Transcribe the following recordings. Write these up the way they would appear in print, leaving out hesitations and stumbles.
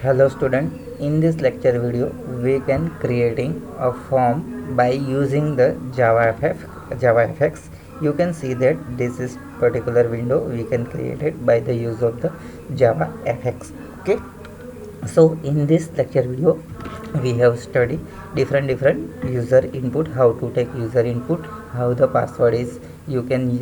Hello student, in this lecture video we can creating a form by using the JavaFX. You can see that this is particular window we can create it by the use of the JavaFX. Okay, so in this lecture video we have studied different user input, how to take user input, how the password is, you can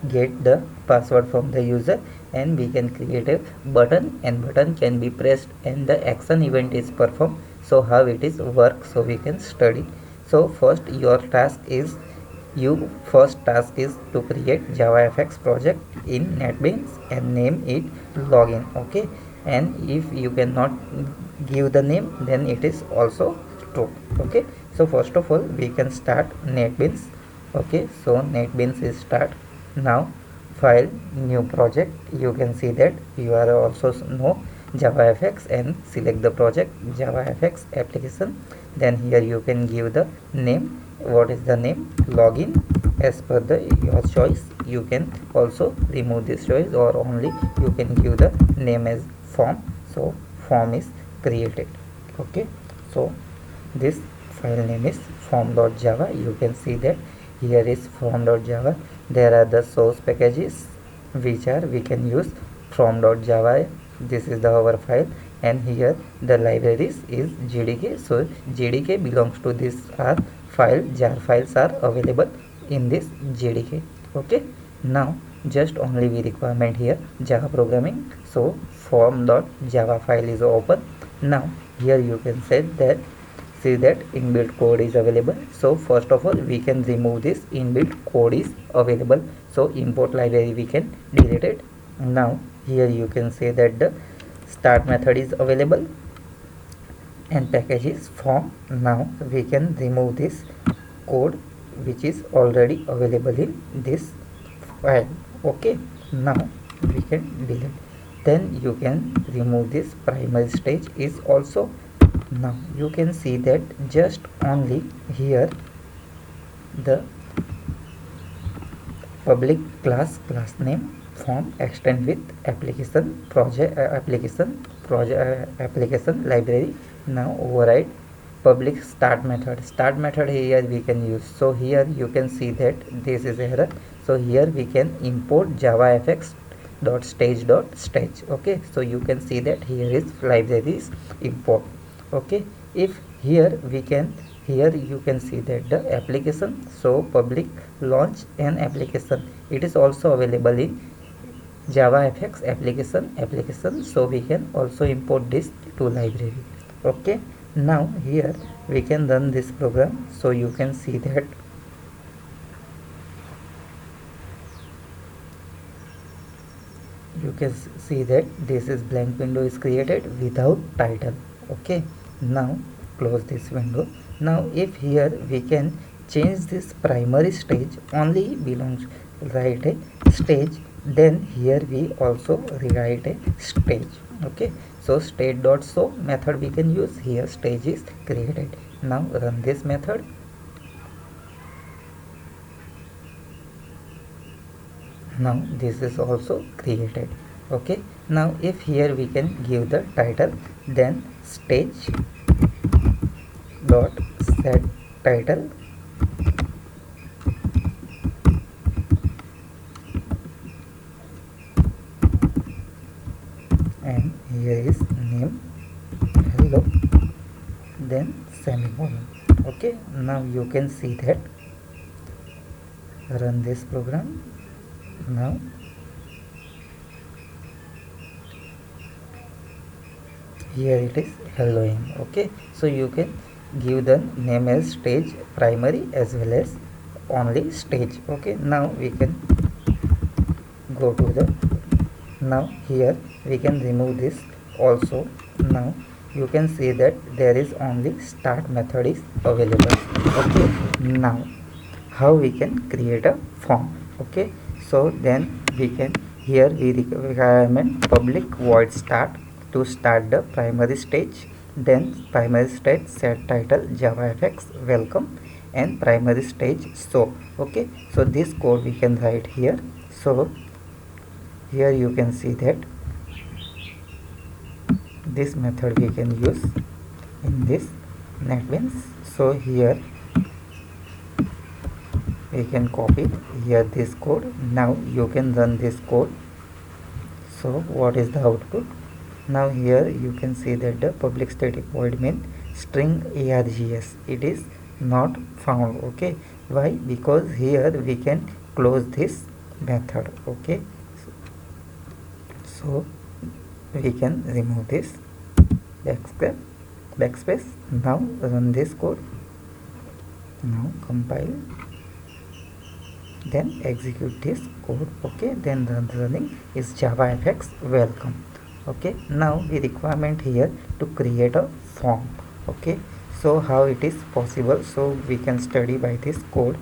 get the password from the user, and we can create a button, and button can be pressed and the action event is performed. So how it is work, so we can study. So first task is to create JavaFX project in NetBeans and name it login. Okay, and if you cannot give the name, then it is also true. Okay, so first of all we can start NetBeans. Okay, so NetBeans is start. Now file, new project, you can see that you are also know JavaFX and select the project JavaFX application. Then here you can give the name. What is the name? Login, as per the your choice. You can also remove this choice, or only you can give the name as form. So form is created. Okay, so this file name is form.java. You can see that here is form.java. There are the source packages which are we can use from.java. This is the our file, and here the libraries is JDK. So JDK belongs to this file. jar files are available in this JDK. Okay, now just only we requirement here Java programming. So form.java file is open. Now here you can see that inbuilt code is available. So first of all we can remove this inbuilt code is available. So import library we can delete it. Now here you can say that the start method is available and package is form. Now we can remove this code which is already available in this file. Okay, now we can delete. Then you can remove this primary stage is also. Now you can see that just only here the public class name form extend with application application library. Now override public start method here we can use. So here you can see that this is error. So here we can import JavaFX stage. Okay, so you can see that here is libraries import. Okay, if here you can see that the application, so public launch and application, it is also available in JavaFX application. So we can also import this to library. Okay, now here we can run this program. So you can see that this is blank window is created without title. Okay, now close this window. Now if here we can change this primary stage only belongs, write a stage, then here we also rewrite a stage. Okay, so state.show method we can use. Here stage is created. Now run this method. Now this is also created. Okay, now if here we can give the title, then stage dot set title, and here is name hello, then semicolon. Okay, now you can see that run this program. Now here it is helloing. Okay, so you can give the name as stage primary as well as only stage. Okay, now we can go to the, now here we can remove this also. Now you can see that there is only start method is available. Okay, now how we can create a form. Okay, so then we can, here we requirement public void start to start the primary stage. Then primary stage set title JavaFX welcome, and primary stage so. Okay, so this code we can write here. So here you can see that this method we can use in this NetBeans. So here we can copy here this code. Now you can run this code. So what is the output? Now here you can see that the public static void main string args, it is not found. Okay, why? Because here we can close this method. Okay, so we can remove this backspace. Now run this code. Now compile, then execute this code. Okay, then running is JavaFX welcome. Okay, now the requirement here to create a form. Okay, so how it is possible? So we can study by this code.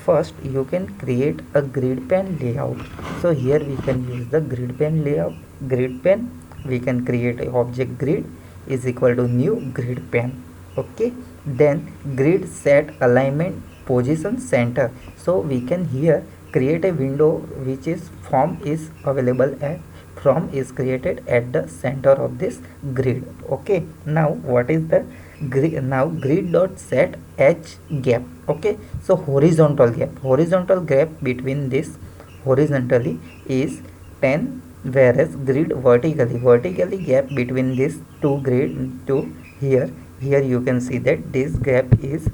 First you can create a grid pane layout. So here we can use the grid pane layout. Grid pane, we can create a object grid is equal to new grid pane. Okay, then grid set alignment position center. So we can here create a window which is form is available at from is created at the center of this grid. Okay, now what is the grid? Now grid dot set h gap. Okay, so horizontal gap between this horizontally is 10, whereas grid vertically gap between this two grid to here you can see that this gap is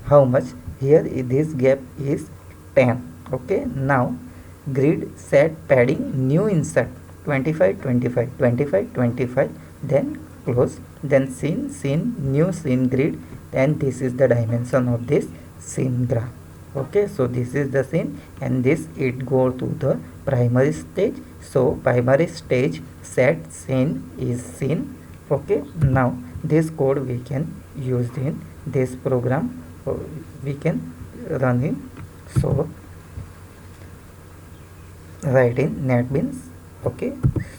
how much? Here this gap is 10. Okay, now grid set padding new insert 25 25 25 25, then close, then scene new scene grid, and this is the dimension of this scene graph. Okay, so this is the scene, and this it go to the primary stage. So primary stage set scene is scene. Okay, now this code we can use in this program. We can run in. So write in NetBeans. Okay,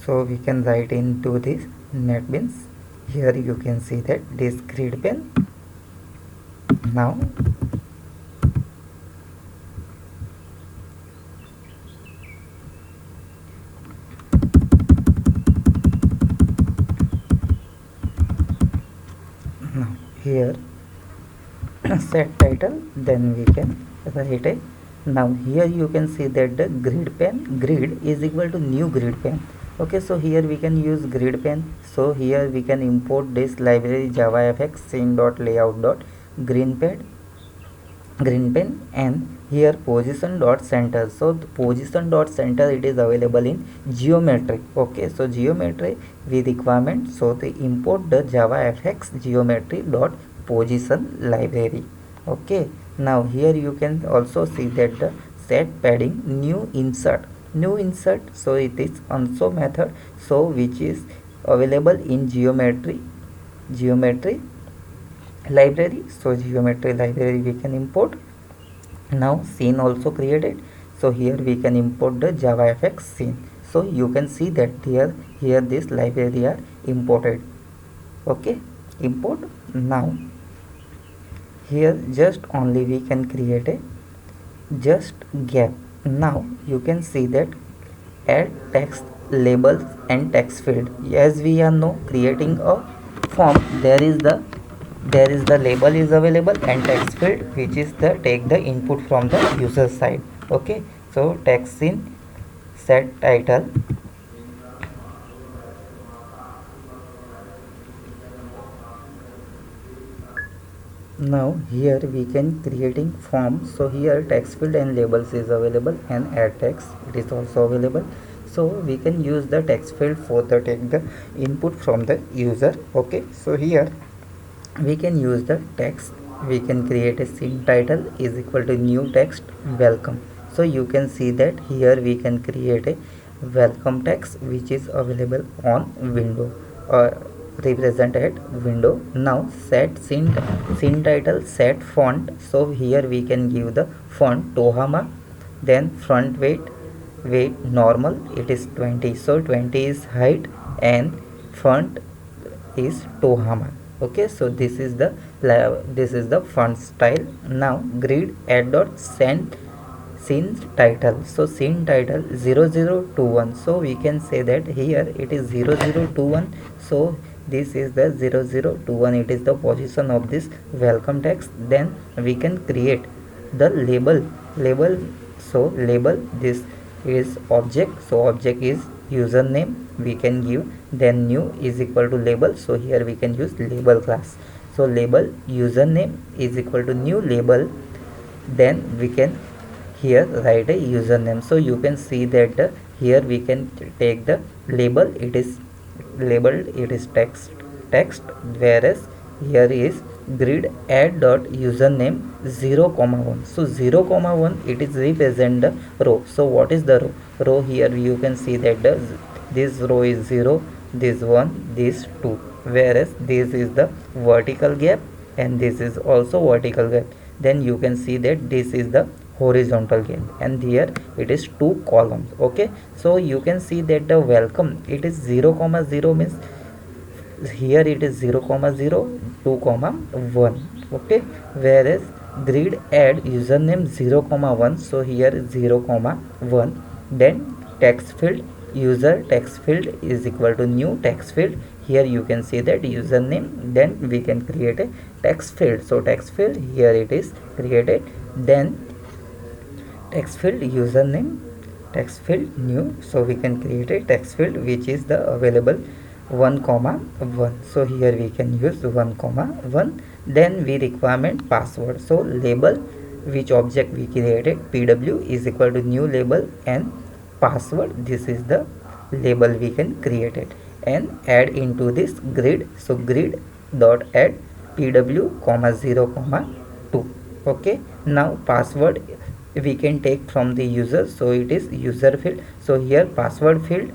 so we can write into this NetBeans. Here you can see that this grid pane. Now here set title, then we can write a. Now here you can see that the grid is equal to new grid pane. Okay, so here we can use grid pane. So here we can import this library JavaFX scene.layout.green pane, and here position dot center. So the position dot center, it is available in geometry. Okay, so geometry with requirement, so they import the JavaFX geometry dot position library. Okay, now here you can also see that the set padding new insert. So it is also method, so which is available in geometry library. So geometry library we can import. Now scene also created, so here we can import the JavaFX scene. So you can see that here this library are imported. Okay, import. Now here just only we can create a just gap. Now you can see that add text labels and text field. As we are now creating a form, there is the label is available and text field, which is the take the input from the user side. Okay, so text in set title. Now here we can creating form. So here text field and labels is available, and add text, it is also available. So we can use the text field for the take the input from the user. Okay, so here we can use the text. We can create a scene title is equal to new text welcome. So you can see that here we can create a welcome text which is available on window or represent at window. Now set scene title, set font. So here we can give the font Tohama, then front weight normal, it is 20. So 20 is height and font is Tohama. Okay, so this is the font style. Now grid add dot send scene title. So scene title 0021. So we can say that here it is 0021. So this is the 0021, it is the position of this welcome text. Then we can create the label. So label, this is object, so object is username we can give, then new is equal to label, so here we can use label class. So label username is equal to new label, then we can here write a username. So you can see that here we can take the label, it is labeled, it is text, whereas here is grid add dot username 0 comma 1. So 0 comma 1, it is represent the row. So what is the row here? You can see that this row is 0, this 1, this 2, whereas this is the vertical gap and this is also vertical gap. Then you can see that this is the horizontal gap and here it is 2 columns. Okay, so you can see that the welcome, it is 0 comma 0 means here it is 0 comma 0, 2 comma 1. Okay, whereas grid add username 0 comma 1, so here 0 comma 1. Then text field, user text field is equal to new text field, here you can see that username, then we can create a text field. So text field, here it is created, then text field username, text field new, so we can create a text field which is the available 1 comma 1. So here we can use 1 comma 1. Then we requirement password, so label, which object we created, pw is equal to new label, and password, this is the label we can create it, and add into this grid. So grid dot add pw comma 0 comma 2. Okay, now password we can take from the user, so it is user field. So here password field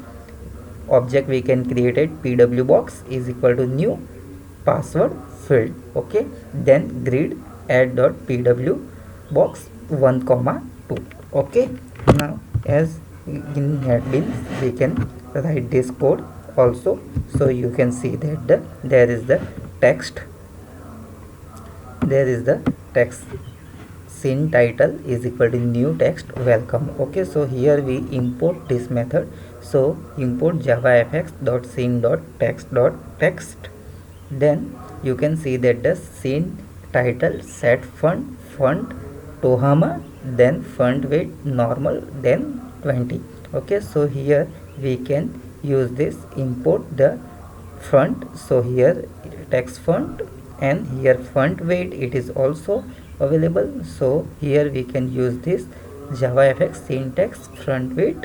object we can create it, pw box is equal to new password field. Okay, then grid add dot pw box 1 comma 2. Okay, now as in NetBeans we can write this code also. So you can see that there is the text, scene title is equal to new text welcome. Okay, so here we import this method. So import javafx dot scene dot text. Then you can see that the scene title set font tohama, then font weight normal, then 20. Okay, so here we can use this, import the font. So here text font, and here font weight it is also available. So here we can use this javafx syntax font weight.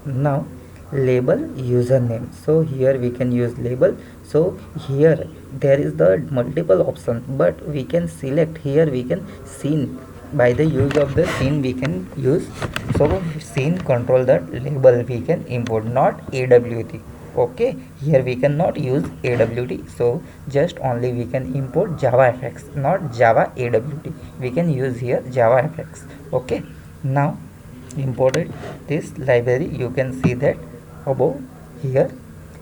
Now label username, so here we can use label. So here there is the multiple options, but we can select, here we can scene, by the use of the scene we can use. So scene control that label we can import, not awt. Okay, here we cannot use awt, so just only we can import javafx, not java awt. We can use here javafx. Okay, now imported this library, you can see that above here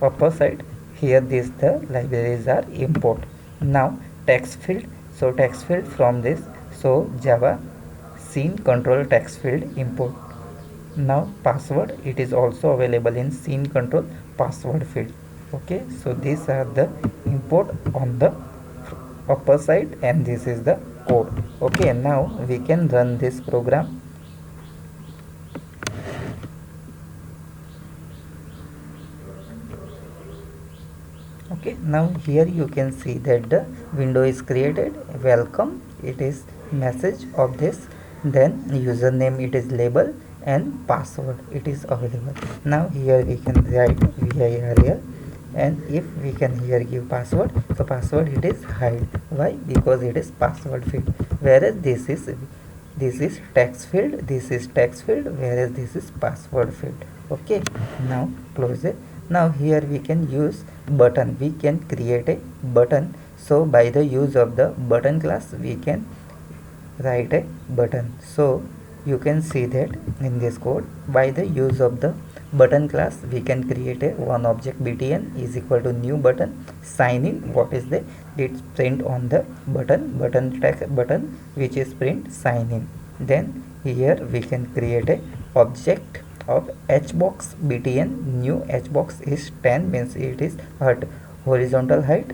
upper side, here this the libraries are import. Now text field, so text field from this, so java scene control text field import. Now password, it is also available in scene control password field. Okay, so these are the import on the upper side, and this is the code. Okay, now we can run this program. Okay, now here you can see that the window is created, welcome, it is message of this, then username it is label, and password it is available. Now here we can write virl, and if we can here give password, so password it is hide. Why? Because it is password field, whereas this is text field, this is text field, whereas this is password field. Okay, now close it. Now here we can use button, we can create a button. So by the use of the button class we can write a button. So you can see that in this code, by the use of the button class we can create a one object btn is equal to new button sign in. What is the, it's print on the button text button which is print sign in. Then here we can create a object of hbox btn, new hbox is 10 means it is horizontal height,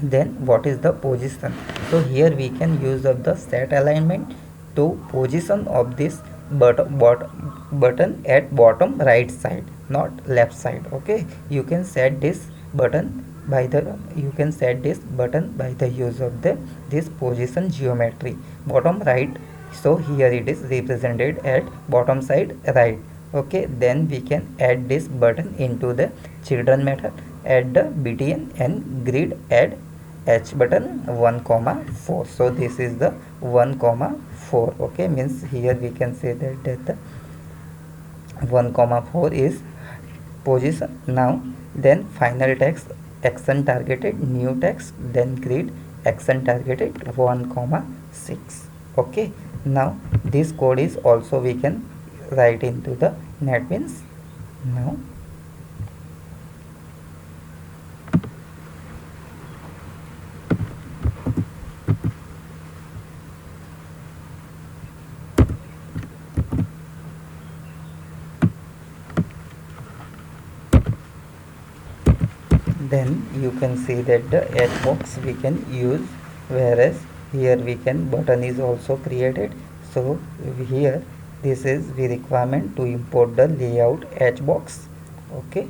then what is the position. So here we can use of the set alignment to position of this button at bottom right side, not left side. Okay, you can set this button by the you can set this button by the use of the this position geometry bottom right. So here it is represented at bottom side right. Okay, then we can add this button into the children method, add the btn and grid, add h button 1 comma 4. So this is the 1 comma 4. Okay, means here we can say that the 1 comma 4 is position. Now then final text action targeted new text, then grid action targeted 1 comma 6. Okay, now this code is also we can write into the NetBeans. Now then you can see that the edge box we can use, whereas here we can button is also created. So here this is the requirement to import the layout edge box. Okay,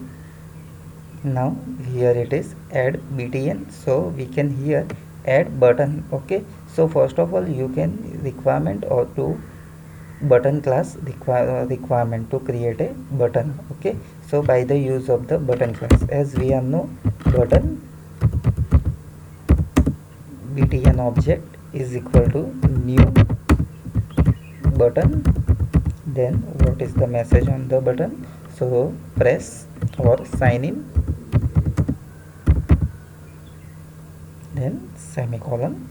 now here it is add btn, so we can here add button. Okay, so first of all you can requirement or to button class requirement to create a button. Okay, so by the use of the button class, as we are know button btn object is equal to new button, then what is the message on the button, so press or sign in, then semicolon.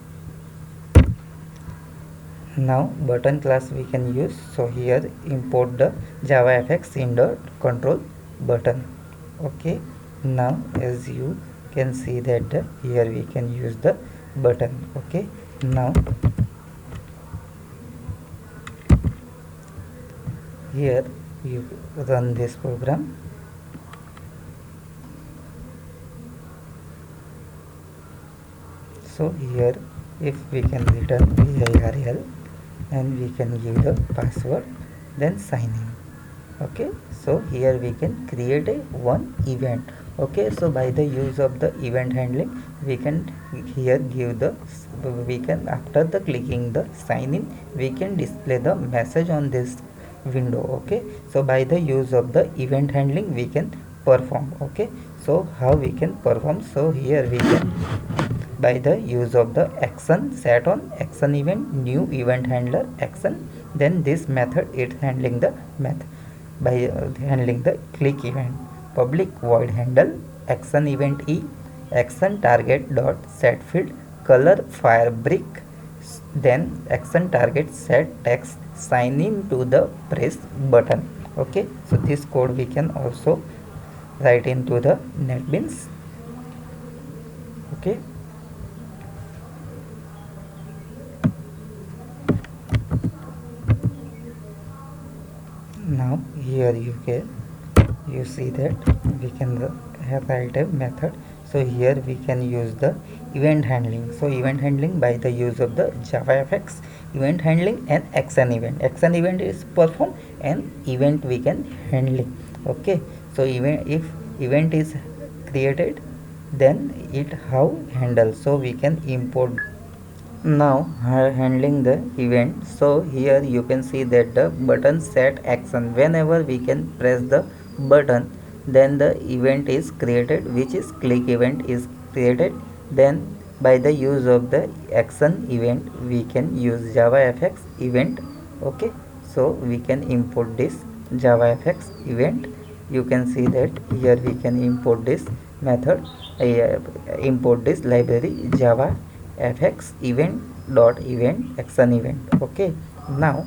Now button class we can use, so here import the JavaFX in the control button. Okay, now as you can see that here we can use the button. Okay, now here you run this program. So here if we can return virl and we can give the password, then sign in. Okay, so here we can create a one event. Okay, so by the use of the event handling we can here give the we can after the clicking the sign in we can display the message on this window. Okay, so by the use of the event handling we can perform. Okay, so how we can perform, so here we can by the use of the action set on action event new event handler action, then this method is handling the method by handling the click event public void handle action event e action target dot set field color fire brick, then action target set text sign in to the press button. Okay, so this code we can also write into the NetBeans. Okay, now here you see that we can write a method. So here we can use the event handling. So event handling by the use of the JavaFX event handling and action event is perform and event we can handling. Okay, so event if event is created then it how handle, so we can import. Now handling the event, so here you can see that the button set action whenever we can press the button then the event is created which is click event is created, then by the use of the action event we can use JavaFX event. Okay, so we can import this JavaFX event. You can see that here we can import this method import this library java fx event dot event action event. Okay, now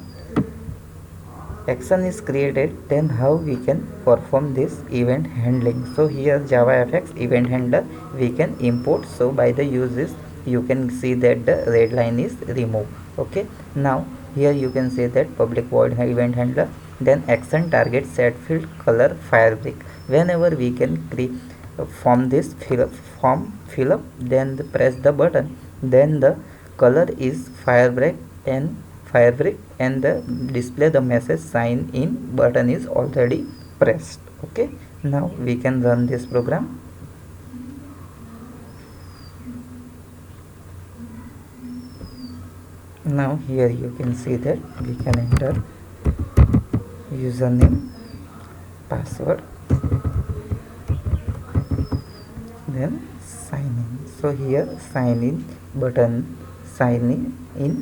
action is created, then how we can perform this event handling, so here JavaFX event handler we can import. So by the uses you can see that the red line is removed. Okay, now here you can say that public void event handler, then action target set field color fire brick whenever we can from this fill up, then press the button, then the color is firebrick and the display the message sign in button is already pressed. Okay, now we can run this program. Now here you can see that we can enter username, password, then sign in. So here sign in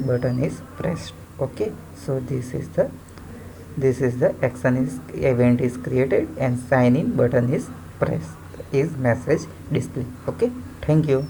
button is pressed. Okay, so this is the action is event is created and sign in button is pressed, is message display. Okay, thank you.